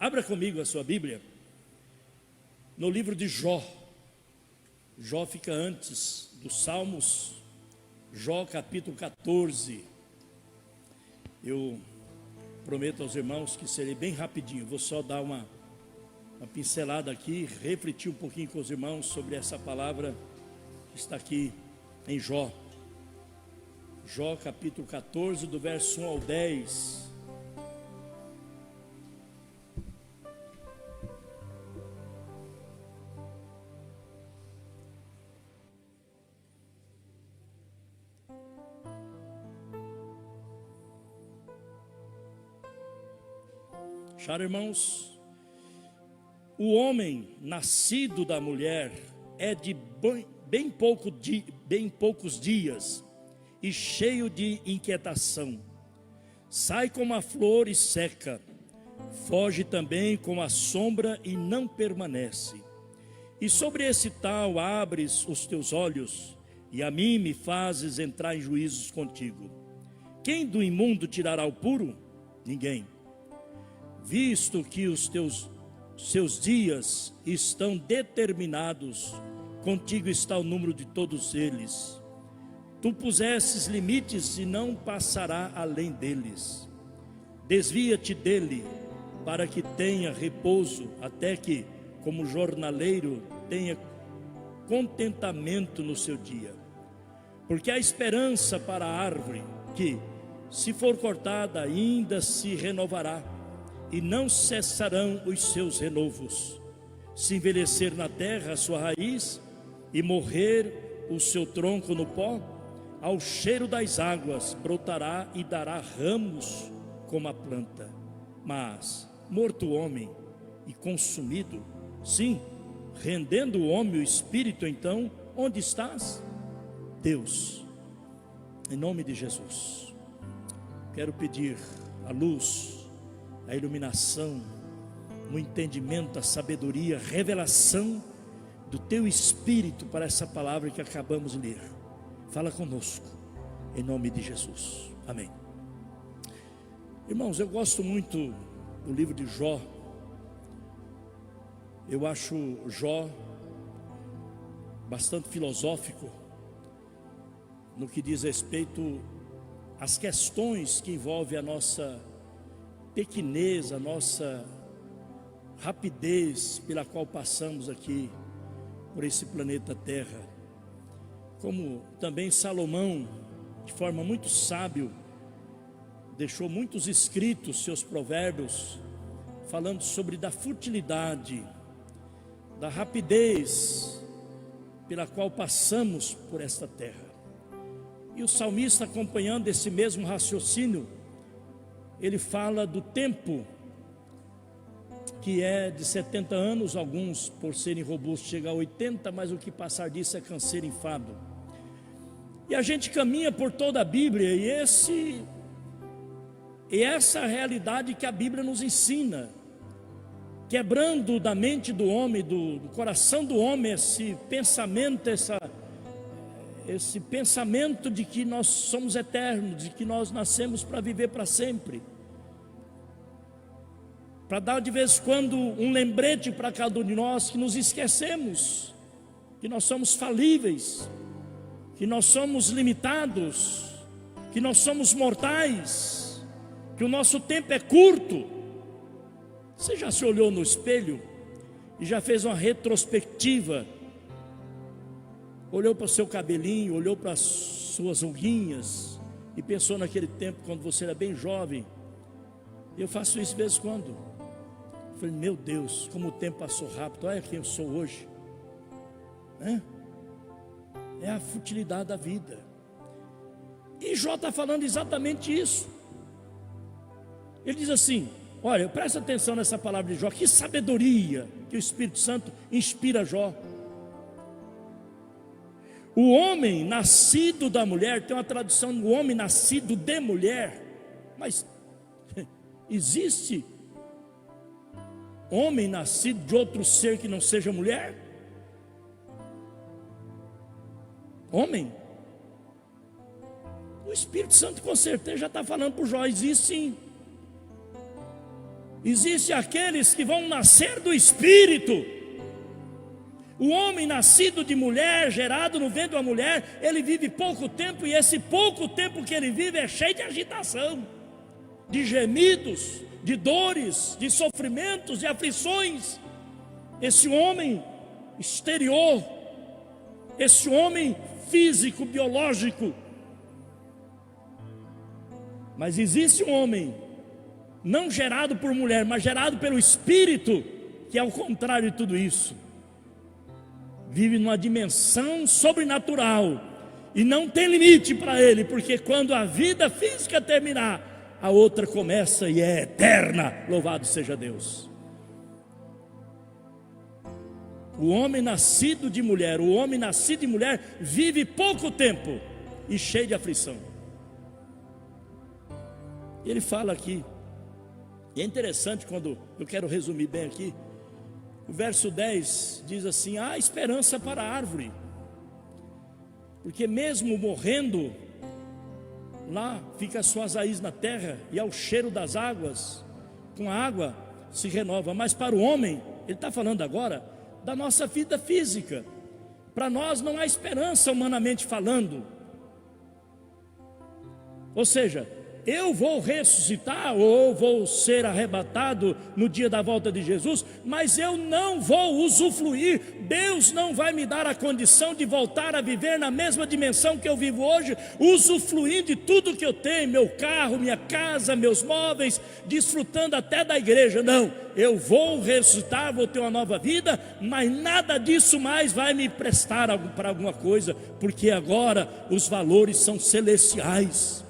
Abra comigo a sua Bíblia no livro de Jó. Jó fica antes dos Salmos. Jó capítulo 14. Eu prometo aos irmãos que serei bem rapidinho. Vou só dar uma pincelada aqui, refletir um pouquinho com os irmãos sobre essa palavra que está aqui em Jó. Jó capítulo 14, do verso 1 ao 10. Acharam, irmãos? O homem nascido da mulher é de bem poucos dias e cheio de inquietação. Sai como a flor e seca, foge também como a sombra e não permanece. E sobre esse tal abres os teus olhos, e a mim me fazes entrar em juízos contigo. Quem do imundo tirará o puro? Ninguém. Visto que os seus dias estão determinados, contigo está o número de todos eles. Tu pusestes limites e não passará além deles. Desvia-te dele, para que tenha repouso, até que, como jornaleiro, tenha contentamento no seu dia. Porque há esperança para a árvore, que, se for cortada, ainda se renovará, e não cessarão os seus renovos. Se envelhecer na terra a sua raiz, e morrer o seu tronco no pó, ao cheiro das águas brotará e dará ramos como a planta. Mas, morto o homem e consumido, sim, rendendo o homem o espírito, então, onde estás? Deus, em nome de Jesus, quero pedir a luz, a iluminação, o entendimento, a sabedoria, a revelação do teu Espírito para essa palavra que acabamos de ler. Fala conosco, em nome de Jesus, amém. Irmãos, eu gosto muito do livro de Jó. Eu acho Jó bastante filosófico no que diz respeito às questões que envolvem a nossa pequenez, a nossa rapidez pela qual passamos aqui por esse planeta Terra. Como também Salomão, de forma muito sábio, deixou muitos escritos, seus provérbios, falando sobre da futilidade, da rapidez pela qual passamos por esta terra. E o salmista, acompanhando esse mesmo raciocínio, ele fala do tempo, que é de 70 anos, alguns por serem robustos chegam a 80, mas o que passar disso é canseiro e enfado. E a gente caminha por toda a Bíblia, e essa realidade que a Bíblia nos ensina, quebrando da mente do homem, do coração do homem, esse pensamento de que nós somos eternos, de que nós nascemos para viver para sempre, para dar de vez em quando um lembrete para cada um de nós, que nos esquecemos, que nós somos falíveis, que nós somos limitados, que nós somos mortais, que o nosso tempo é curto. Você já se olhou no espelho e já fez uma retrospectiva? Olhou para o seu cabelinho, olhou para as suas ruguinhas e pensou naquele tempo quando você era bem jovem? Eu faço isso de vez em quando. Eu falei, meu Deus, como o tempo passou rápido, olha quem eu sou hoje. É a futilidade da vida. E Jó está falando exatamente isso. Ele diz assim, olha, presta atenção nessa palavra de Jó, que sabedoria que o Espírito Santo inspira Jó. O homem nascido da mulher, tem uma tradução, o homem nascido de mulher, mas existe homem nascido de outro ser que não seja mulher? Homem? O Espírito Santo com certeza já está falando para o Jó, existe sim. Existem aqueles que vão nascer do Espírito. O homem nascido de mulher, gerado no ventre de uma mulher, ele vive pouco tempo, e esse pouco tempo que ele vive é cheio de agitação, de gemidos, de dores, de sofrimentos, de aflições. Esse homem exterior, esse homem físico, biológico. Mas existe um homem não gerado por mulher, mas gerado pelo Espírito, que é o contrário de tudo isso. Vive numa dimensão sobrenatural e não tem limite para ele, porque quando a vida física terminar, a outra começa e é eterna. Louvado seja Deus. O homem nascido de mulher, vive pouco tempo e cheio de aflição. Ele fala aqui, e é interessante quando eu quero resumir bem aqui. O verso 10 diz assim: há esperança para a árvore, porque mesmo morrendo, lá fica as suas raízes na terra, e ao cheiro das águas, com a água se renova. Mas para o homem, ele está falando agora da nossa vida física. Para nós não há esperança humanamente falando. Ou seja, eu vou ressuscitar ou vou ser arrebatado no dia da volta de Jesus, mas eu não vou usufruir. Deus não vai me dar a condição de voltar a viver na mesma dimensão que eu vivo hoje, usufruindo de tudo que eu tenho, meu carro, minha casa, meus móveis, desfrutando até da igreja. Não, eu vou ressuscitar, vou ter uma nova vida, mas nada disso mais vai me prestar para alguma coisa, porque agora os valores são celestiais.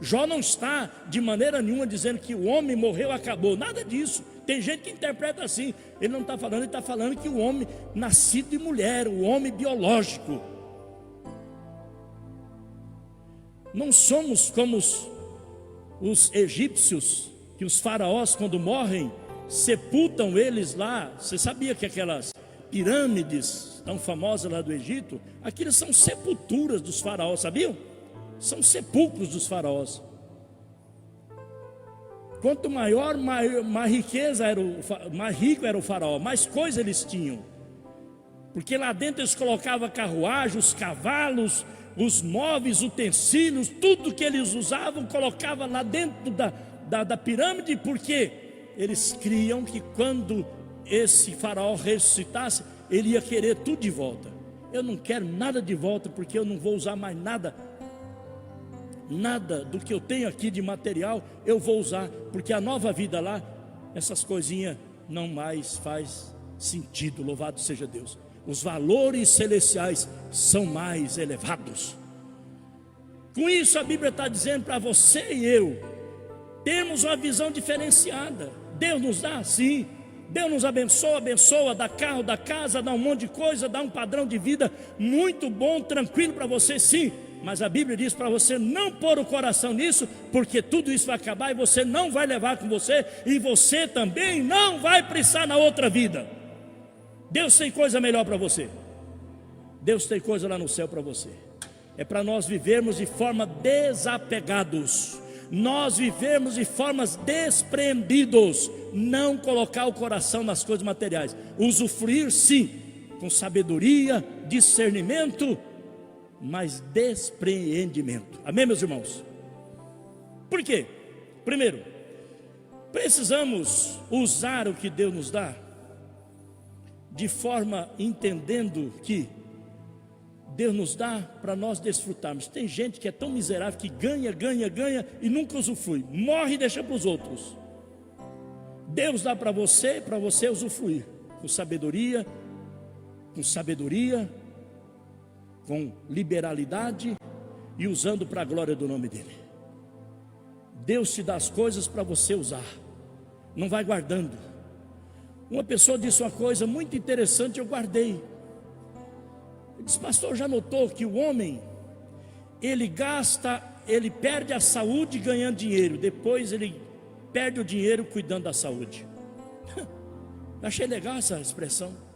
Jó não está de maneira nenhuma dizendo que o homem morreu, acabou, nada disso. Tem gente que interpreta assim. Ele não está falando, ele está falando que o homem nascido de mulher, o homem biológico. Não somos como os egípcios, que os faraós, quando morrem, sepultam eles lá. Você sabia que aquelas pirâmides tão famosas lá do Egito, aqueles são sepulturas dos faraós, sabiam? São sepulcros dos faraós. Quanto maior, mais riqueza era mais rico era o faraó, mais coisa eles tinham. Porque lá dentro eles colocavam carruagem, os cavalos, os móveis, utensílios, tudo que eles usavam, colocava lá dentro da pirâmide, porque eles criam que quando esse faraó ressuscitasse, ele ia querer tudo de volta. Eu não quero nada de volta, porque eu não vou usar mais nada do que eu tenho aqui de material eu vou usar, porque a nova vida lá, essas coisinhas não mais faz sentido. Louvado seja Deus. Os valores celestiais são mais elevados. Com isso a Bíblia está dizendo para você e eu temos uma visão diferenciada. Deus nos dá, sim. Deus nos abençoa, dá carro, dá casa, dá um monte de coisa, dá um padrão de vida muito bom, tranquilo para você, sim. Mas a Bíblia diz para você não pôr o coração nisso, porque tudo isso vai acabar e você não vai levar com você, e você também não vai precisar na outra vida. Deus tem coisa melhor para você. Deus tem coisa lá no céu para você. É para nós vivermos de forma desapegados, nós vivermos de formas desprendidos, não colocar o coração nas coisas materiais, usufruir sim, com sabedoria, discernimento, mas despreendimento. Amém, meus irmãos? Por quê? Primeiro, precisamos usar o que Deus nos dá de forma entendendo que Deus nos dá para nós desfrutarmos. Tem gente que é tão miserável que ganha e nunca usufrui, morre e deixa para os outros. Deus dá para você usufruir com sabedoria, com liberalidade e usando para a glória do nome dele. Deus te dá as coisas para você usar, não vai guardando. Uma pessoa disse uma coisa muito interessante, eu guardei. Ele disse: pastor, já notou que o homem, ele perde a saúde ganhando dinheiro, depois ele perde o dinheiro cuidando da saúde. Achei legal essa expressão.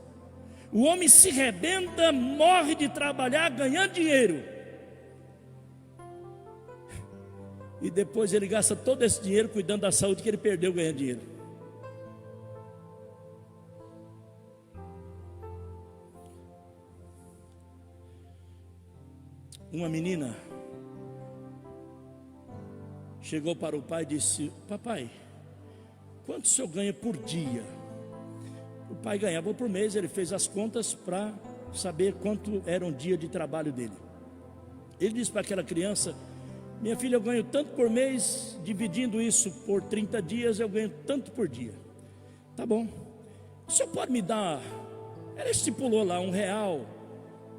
O homem se rebenta, morre de trabalhar, ganhando dinheiro, e depois ele gasta todo esse dinheiro cuidando da saúde que ele perdeu ganhando dinheiro. Uma menina chegou para o pai e disse: papai, quanto o senhor ganha por dia? O pai ganhava por mês. Ele fez as contas para saber quanto era um dia de trabalho dele. Ele disse para aquela criança: minha filha, eu ganho tanto por mês, dividindo isso por 30 dias, eu ganho tanto por dia. Tá bom, o senhor pode me dar? Ela estipulou lá R$1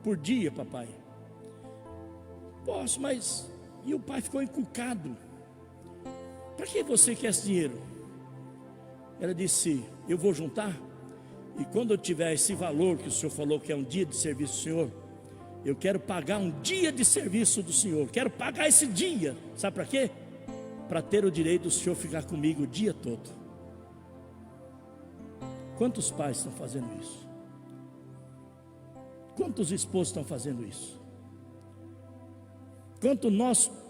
por dia, papai. Posso, mas... E o pai ficou encucado. Para que você quer esse dinheiro? Ela disse: eu vou juntar, e quando eu tiver esse valor que o senhor falou que é um dia de serviço do senhor, eu quero pagar um dia de serviço do senhor. Quero pagar esse dia. Sabe para quê? Para ter o direito do senhor ficar comigo o dia todo. Quantos pais estão fazendo isso? Quantos esposos estão fazendo isso?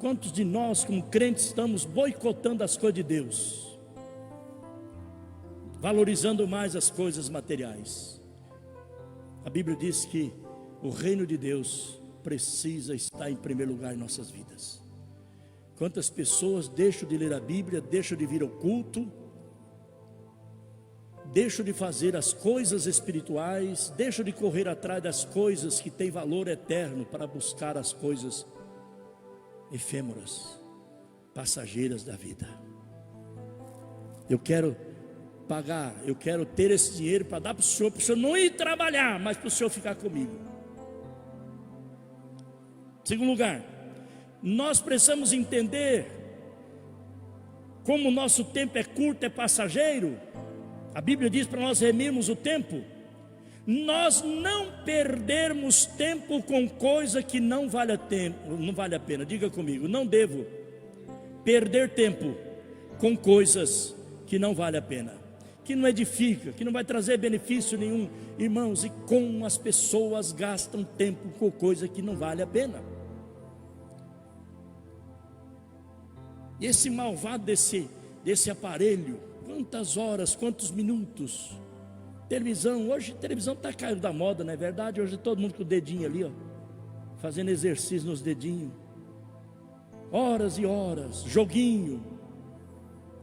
Quantos de nós como crentes estamos boicotando as coisas de Deus, valorizando mais as coisas materiais? A Bíblia diz que o reino de Deus precisa estar em primeiro lugar em nossas vidas. Quantas pessoas deixam de ler a Bíblia, deixam de vir ao culto, deixam de fazer as coisas espirituais, deixam de correr atrás das coisas que têm valor eterno para buscar as coisas efêmeras, passageiras da vida. Eu quero pagar, eu quero ter esse dinheiro para dar para o senhor não ir trabalhar, mas para o senhor ficar comigo. Segundo lugar, nós precisamos entender como o nosso tempo é curto, é passageiro. A Bíblia diz para nós remirmos o tempo. Nós não perdermos tempo com coisa que não vale a pena. Diga comigo: não devo perder tempo com coisas que não vale a pena, que não edifica, que não vai trazer benefício nenhum. Irmãos, e como as pessoas gastam tempo com coisa que não vale a pena. E esse malvado desse aparelho, quantas horas, quantos minutos? Televisão, hoje televisão está caindo da moda, não é verdade? Hoje todo mundo com o dedinho ali, ó, fazendo exercício nos dedinhos, horas e horas, joguinho,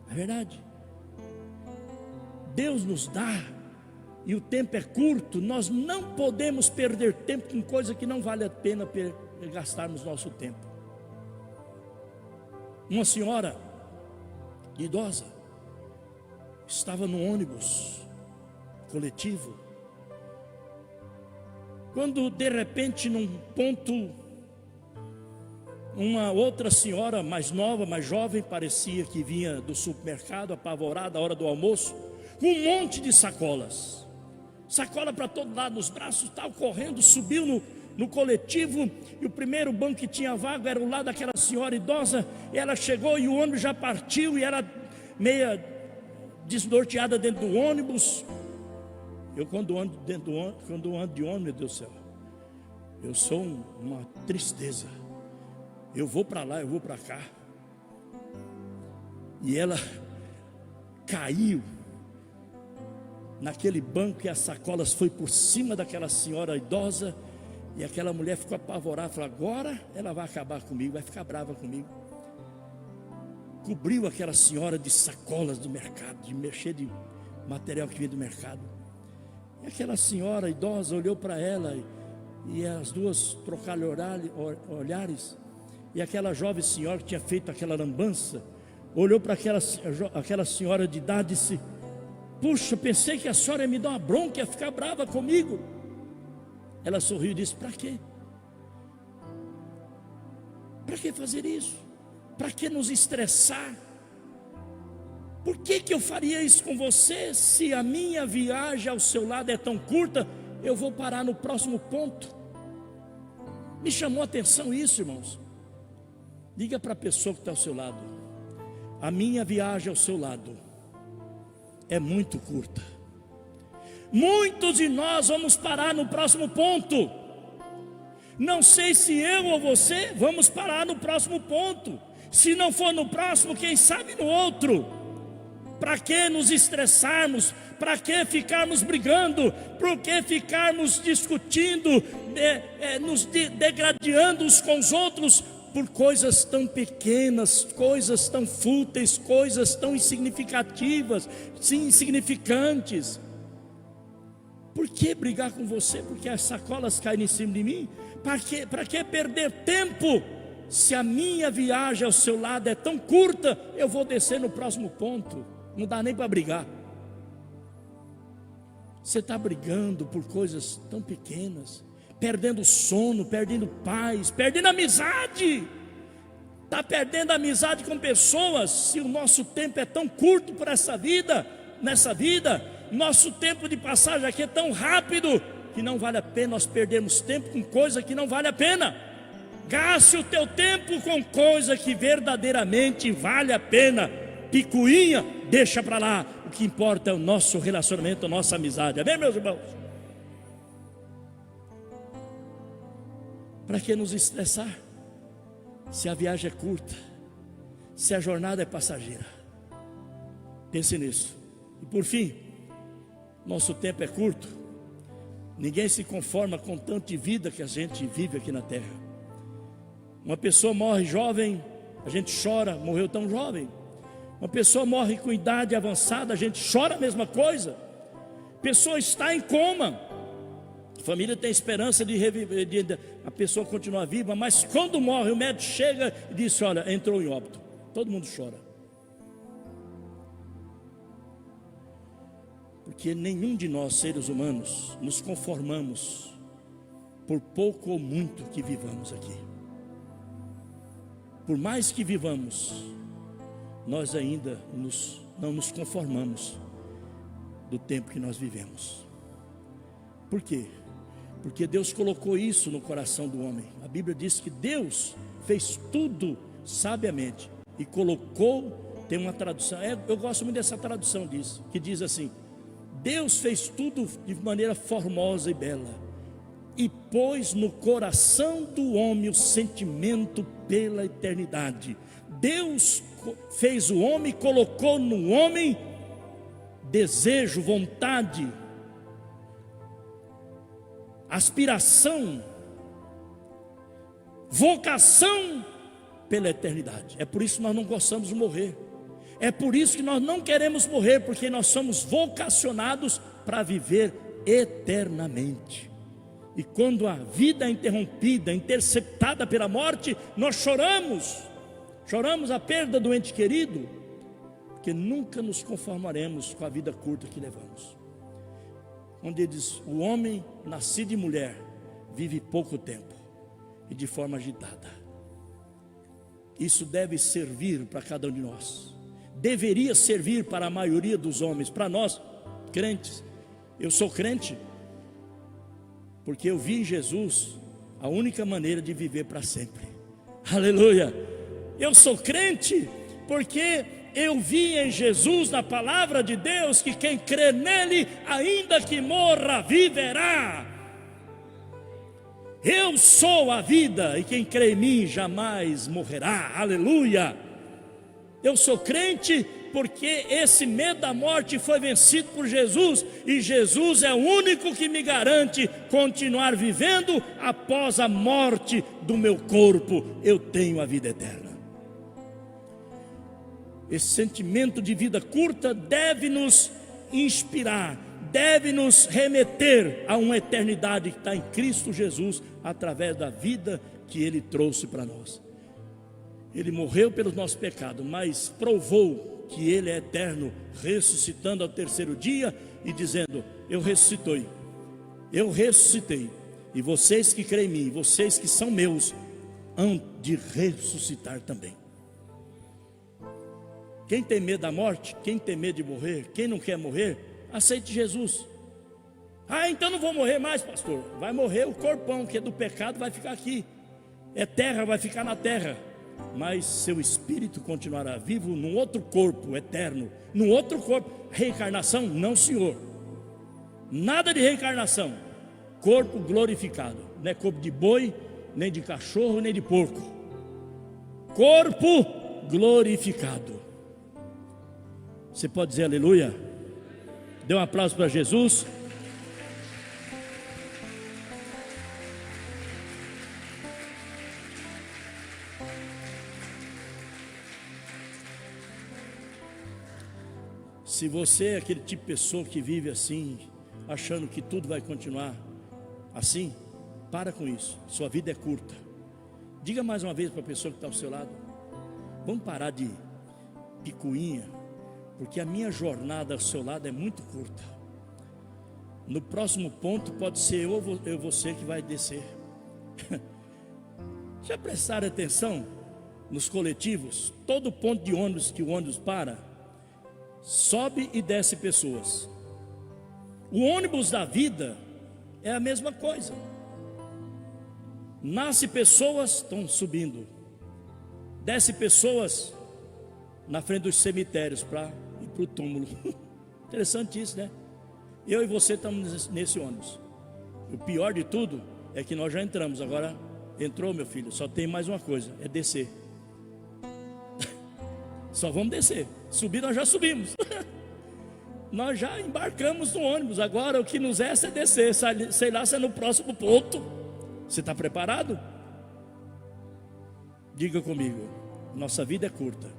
não é verdade? Deus nos dá, e o tempo é curto. Nós não podemos perder tempo com coisa que não vale a pena gastarmos nosso tempo. Uma senhora idosa estava no ônibus coletivo, quando de repente num ponto, uma outra senhora mais nova, mais jovem, parecia que vinha do supermercado, apavorada, à hora do almoço, com um monte de sacolas, sacola para todo lado, nos braços, tal, correndo, subiu no coletivo, e o primeiro banco que tinha vaga era o lado daquela senhora idosa. E ela chegou e o ônibus já partiu, e ela meia desnorteada dentro do ônibus. Eu quando ando de ônibus, meu Deus do céu, eu sou uma tristeza. Eu vou para lá, eu vou para cá. E ela caiu naquele banco, e as sacolas foi por cima daquela senhora idosa. E aquela mulher ficou apavorada, falou: agora ela vai acabar comigo, vai ficar brava comigo. Cobriu aquela senhora de sacolas do mercado, de mexer de material que vinha do mercado. E aquela senhora idosa olhou para ela, e as duas trocaram olhares. E aquela jovem senhora que tinha feito aquela lambança olhou para aquela senhora de idade e disse: puxa, pensei que a senhora ia me dar uma bronca, ia ficar brava comigo. Ela sorriu e disse: para quê? Para que fazer isso? Para que nos estressar? Por que eu faria isso com você? Se a minha viagem ao seu lado é tão curta, eu vou parar no próximo ponto. Me chamou a atenção isso, irmãos. Diga para a pessoa que está ao seu lado: a minha viagem ao seu lado é muito curta. Muitos de nós vamos parar no próximo ponto. Não sei se eu ou você vamos parar no próximo ponto. Se não for no próximo, quem sabe no outro. Para que nos estressarmos? Para que ficarmos brigando? Por que ficarmos discutindo, nos degradando uns com os outros por coisas tão pequenas, coisas tão fúteis, coisas tão insignificativas, insignificantes? Por que brigar com você? Porque as sacolas caem em cima de mim? Para que perder tempo? Se a minha viagem ao seu lado é tão curta, eu vou descer no próximo ponto. Não dá nem para brigar. Você está brigando por coisas tão pequenas, perdendo sono, perdendo paz, perdendo amizade. Está perdendo amizade com pessoas. Se o nosso tempo é tão curto por essa vida, nessa vida, nosso tempo de passagem aqui é tão rápido, que não vale a pena nós perdermos tempo com coisa que não vale a pena. Gaste o teu tempo com coisa que verdadeiramente vale a pena. Picuinha, deixa para lá. O que importa é o nosso relacionamento, a nossa amizade. Amém, meus irmãos? Para que nos estressar? Se a viagem é curta, se a jornada é passageira. Pense nisso. E por fim, nosso tempo é curto. Ninguém se conforma com tanta vida que a gente vive aqui na terra. Uma pessoa morre jovem, a gente chora, morreu tão jovem. Uma pessoa morre com idade avançada, a gente chora a mesma coisa. A pessoa está em coma, a família tem esperança de reviver, a pessoa continua viva, mas quando morre, o médico chega e diz: olha, entrou em óbito. Todo mundo chora. Porque nenhum de nós, seres humanos, nos conformamos por pouco ou muito que vivamos aqui. Por mais que vivamos, nós ainda não nos conformamos do tempo que nós vivemos. Por quê? Porque Deus colocou isso no coração do homem. A Bíblia diz que Deus fez tudo sabiamente e colocou, tem uma tradução, eu gosto muito dessa tradução disso, que diz assim: Deus fez tudo de maneira formosa e bela, e pôs no coração do homem o sentimento pela eternidade. Deus fez o homem, colocou no homem desejo, vontade, aspiração, vocação pela eternidade. É por isso que nós não gostamos de morrer. É por isso que nós não queremos morrer, porque nós somos vocacionados para viver eternamente. E quando a vida é interrompida, interceptada pela morte, nós choramos a perda do ente querido, porque nunca nos conformaremos com a vida curta que levamos. Onde diz: o homem nascido de mulher vive pouco tempo e de forma agitada. Isso deve servir para cada um de nós, deveria servir para a maioria dos homens, para nós crentes. Eu sou crente porque eu vi em Jesus a única maneira de viver para sempre. Aleluia! Eu sou crente porque eu vi em Jesus, na palavra de Deus, que quem crê nele, ainda que morra, viverá. Eu sou a vida, e quem crê em mim jamais morrerá. Aleluia! Eu sou crente porque esse medo da morte foi vencido por Jesus, e Jesus é o único que me garante continuar vivendo após a morte do meu corpo. Eu tenho a vida eterna. Esse sentimento de vida curta deve nos inspirar, deve nos remeter a uma eternidade que está em Cristo Jesus, através da vida que Ele trouxe para nós. Ele morreu pelos nossos pecados, mas provou que Ele é eterno, ressuscitando ao terceiro dia e dizendo: eu ressuscitei, e vocês que creem em mim, vocês que são meus, hão de ressuscitar também. Quem tem medo da morte, quem tem medo de morrer, quem não quer morrer, aceite Jesus. Ah, então não vou morrer mais, pastor. Vai morrer o corpão que é do pecado, vai ficar aqui. É terra, vai ficar na terra. Mas seu espírito continuará vivo num outro corpo eterno, num outro corpo. Reencarnação? Não, senhor. Nada de reencarnação. Corpo glorificado. Não é corpo de boi, nem de cachorro, nem de porco. Corpo glorificado. Você pode dizer aleluia? Dê um aplauso para Jesus. Se você é aquele tipo de pessoa que vive assim, achando que tudo vai continuar assim, para com isso. Sua vida é curta. Diga mais uma vez para a pessoa que está ao seu lado: vamos parar de picuinha, porque a minha jornada ao seu lado é muito curta. No próximo ponto pode ser eu ou você que vai descer. Já prestaram atenção nos coletivos? Todo ponto de ônibus que o ônibus para, sobe e desce pessoas. O ônibus da vida é a mesma coisa. Nasce pessoas, estão subindo. Desce pessoas na frente dos cemitérios para ir para o túmulo. Interessante isso, né? Eu e você estamos nesse ônibus. O pior de tudo é que nós já entramos. Agora entrou, meu filho, só tem mais uma coisa: é descer. Só vamos descer. Subir nós já subimos. Nós já embarcamos no ônibus. Agora o que nos resta é descer. Sei lá se é no próximo ponto. Você está preparado? Diga comigo: nossa vida é curta,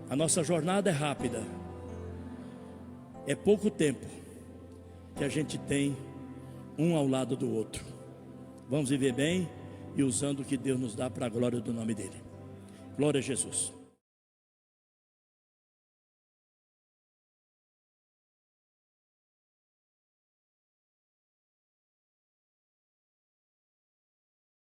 a nossa jornada é rápida. É pouco tempo que a gente tem um ao lado do outro. Vamos viver bem e usando o que Deus nos dá para a glória do nome dele. Glória a Jesus.